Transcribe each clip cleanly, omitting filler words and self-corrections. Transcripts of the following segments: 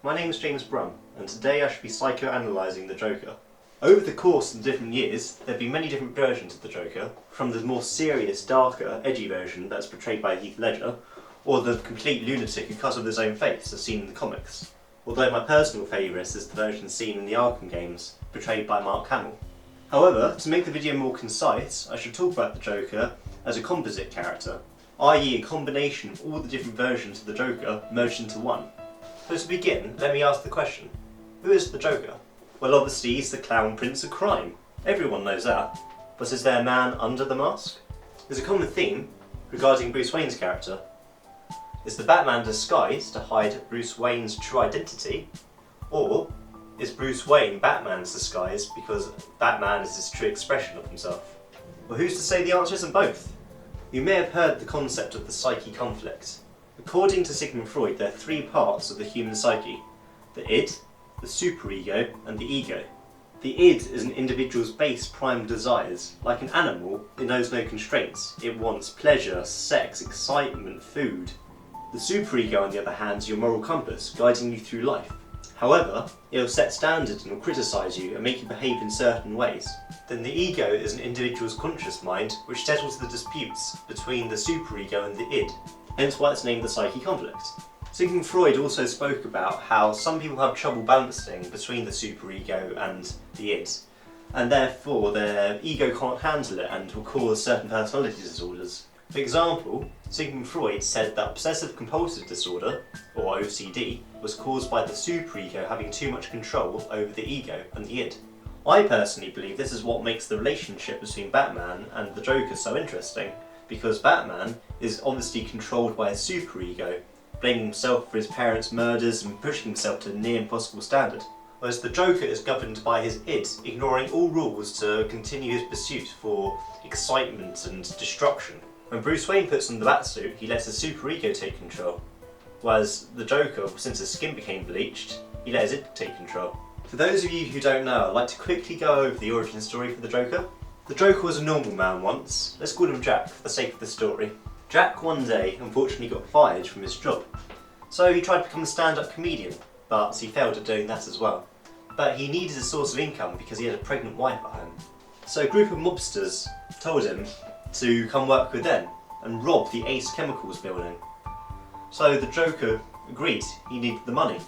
My name is James Brumm, and today I shall be psychoanalysing the Joker. Over the course of the different years, there have been many different versions of the Joker, from the more serious, darker, edgy version that's portrayed by Heath Ledger, or the complete lunatic who cuts off his own face, as seen in the comics. Although my personal favourite is the version seen in the Arkham games, portrayed by Mark Hamill. However, to make the video more concise, I should talk about the Joker as a composite character, i.e. a combination of all the different versions of the Joker merged into one. So to begin, let me ask the question, who is the Joker? Well, obviously he's the clown prince of crime. Everyone knows that. But is there a man under the mask? There's a common theme regarding Bruce Wayne's character. Is the Batman disguised to hide Bruce Wayne's true identity? Or is Bruce Wayne Batman's disguise because Batman is his true expression of himself? Well, who's to say the answer isn't both? You may have heard the concept of the psyche conflict. According to Sigmund Freud, there are three parts of the human psyche: the id, the superego, and the ego. The id is an individual's base primal desires. Like an animal, it knows no constraints. It wants pleasure, sex, excitement, food. The superego, on the other hand, is your moral compass, guiding you through life. However, it will set standards and will criticise you and make you behave in certain ways. Then the ego is an individual's conscious mind, which settles the disputes between the superego and the id, hence why it's named the psyche conflict. Sigmund Freud also spoke about how some people have trouble balancing between the superego and the id, and therefore their ego can't handle it and will cause certain personality disorders. For example, Sigmund Freud said that obsessive-compulsive disorder, or OCD, was caused by the superego having too much control over the ego and the id. I personally believe this is what makes the relationship between Batman and the Joker so interesting, because Batman is obviously controlled by a superego, blaming himself for his parents' murders and pushing himself to a near impossible standard, whereas the Joker is governed by his id, ignoring all rules to continue his pursuit for excitement and destruction. When Bruce Wayne puts on the Batsuit, he lets his superego take control, whereas the Joker, since his skin became bleached, he let his id take control. For those of you who don't know, I'd like to quickly go over the origin story for the Joker. The Joker was a normal man once. Let's call him Jack for the sake of the story. Jack one day unfortunately got fired from his job, so he tried to become a stand-up comedian, but he failed at doing that as well. But he needed a source of income because he had a pregnant wife at home. So a group of mobsters told him to come work with them and rob the Ace Chemicals building. So the Joker agreed, he needed the money.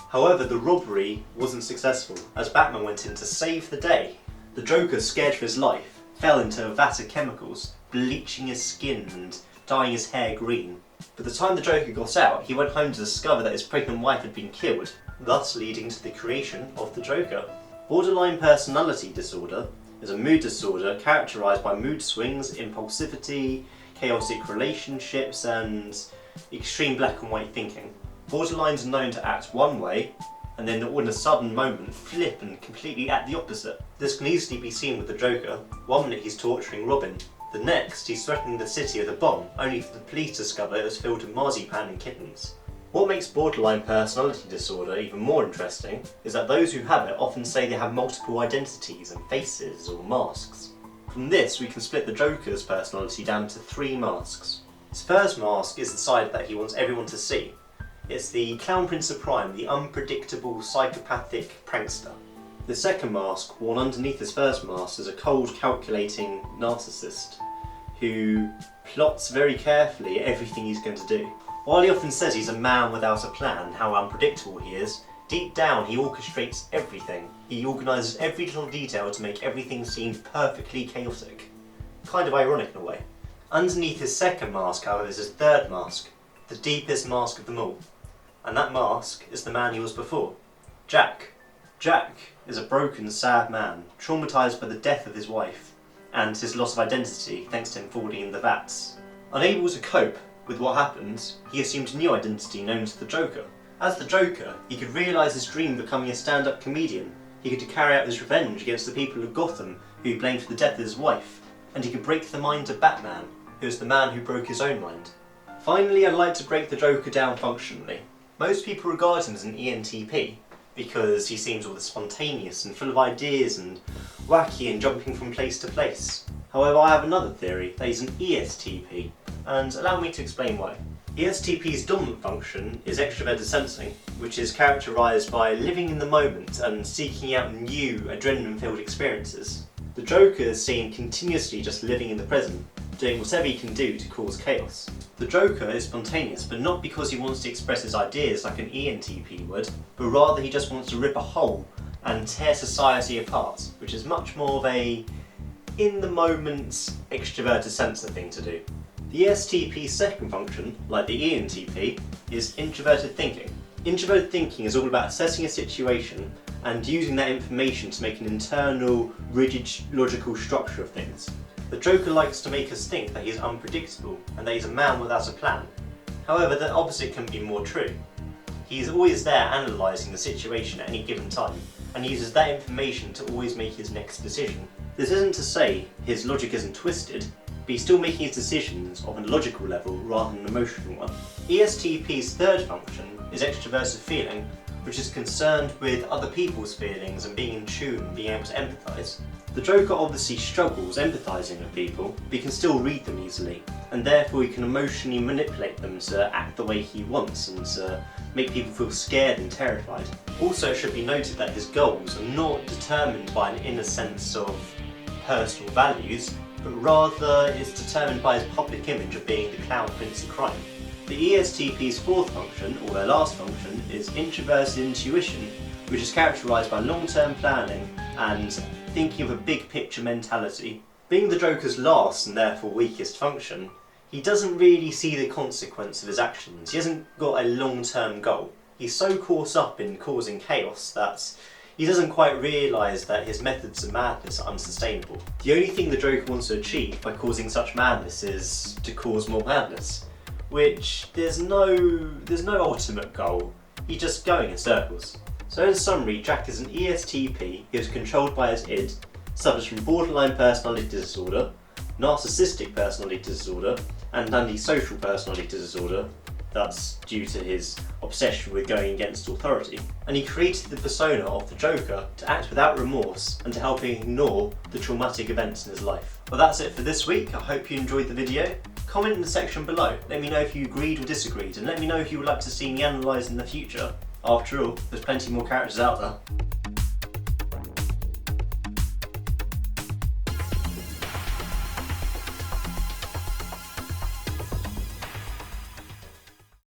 However, the robbery wasn't successful, as Batman went in to save the day. The Joker, scared for his life, fell into a vat of chemicals, bleaching his skin and dyeing his hair green. By the time the Joker got out, he went home to discover that his pregnant wife had been killed, thus leading to the creation of the Joker. Borderline personality disorder is a mood disorder characterised by mood swings, impulsivity, chaotic relationships, and extreme black and white thinking. Borderlines are known to act one way, and then in a sudden moment flip and completely act the opposite. This can easily be seen with the Joker. One minute he's torturing Robin, the next he's threatening the city with a bomb, only for the police to discover it was filled with marzipan and kittens. What makes borderline personality disorder even more interesting is that those who have it often say they have multiple identities and faces or masks. From this we can split the Joker's personality down to three masks. His first mask is the side that he wants everyone to see. It's the clown prince of crime, the unpredictable psychopathic prankster. The second mask, worn underneath his first mask, is a cold, calculating narcissist who plots very carefully everything he's going to do. While he often says he's a man without a plan, how unpredictable he is, deep down he orchestrates everything. He organises every little detail to make everything seem perfectly chaotic. Kind of ironic in a way. Underneath his second mask, however, is his third mask, the deepest mask of them all. And that mask is the man he was before, Jack. Jack is a broken, sad man, traumatised by the death of his wife and his loss of identity thanks to him falling in the vats. Unable to cope with what happened, he assumed a new identity known as the Joker. As the Joker, he could realise his dream of becoming a stand-up comedian. He could carry out his revenge against the people of Gotham who he blamed for the death of his wife. And he could break the mind of Batman, who is the man who broke his own mind. Finally, I'd like to break the Joker down functionally. Most people regard him as an ENTP, because he seems all spontaneous and full of ideas and wacky and jumping from place to place. However, I have another theory, that he's an ESTP, and allow me to explain why. ESTP's dominant function is extroverted sensing, which is characterised by living in the moment and seeking out new adrenaline-filled experiences. The Joker is seen continuously just living in the present, doing whatever he can do to cause chaos. The Joker is spontaneous, but not because he wants to express his ideas like an ENTP would, but rather he just wants to rip a hole and tear society apart, which is much more of a in-the-moment extroverted sensor thing to do. The ESTP's second function, like the ENTP, is introverted thinking. Introverted thinking is all about assessing a situation and using that information to make an internal, rigid, logical structure of things. The Joker likes to make us think that he is unpredictable and that he's a man without a plan. However, the opposite can be more true. He is always there analysing the situation at any given time, and he uses that information to always make his next decision. This isn't to say his logic isn't twisted, but he's still making his decisions on a logical level rather than an emotional one. ESTP's third function is extroverted feeling, which is concerned with other people's feelings and being in tune and being able to empathise. The Joker obviously struggles empathising with people, but he can still read them easily, and therefore he can emotionally manipulate them to act the way he wants and to make people feel scared and terrified. Also, it should be noted that his goals are not determined by an inner sense of personal values, but rather is determined by his public image of being the clown prince of crime. The ESTP's fourth function, or their last function, is introverted intuition, which is characterised by long-term planning and thinking of a big picture mentality. Being the Joker's last and therefore weakest function, he doesn't really see the consequence of his actions. He hasn't got a long-term goal. He's so caught up in causing chaos that he doesn't quite realise that his methods of madness are unsustainable. The only thing the Joker wants to achieve by causing such madness is to cause more madness, which there's no ultimate goal. He's just going in circles. So in summary, Jack is an ESTP who is controlled by his id, suffers from borderline personality disorder, narcissistic personality disorder, and antisocial personality disorder. That's due to his obsession with going against authority. And he created the persona of the Joker to act without remorse and to help him ignore the traumatic events in his life. Well, that's it for this week. I hope you enjoyed the video. Comment in the section below. Let me know if you agreed or disagreed, and let me know if you would like to see me analyse in the future. After all, there's plenty more characters out there.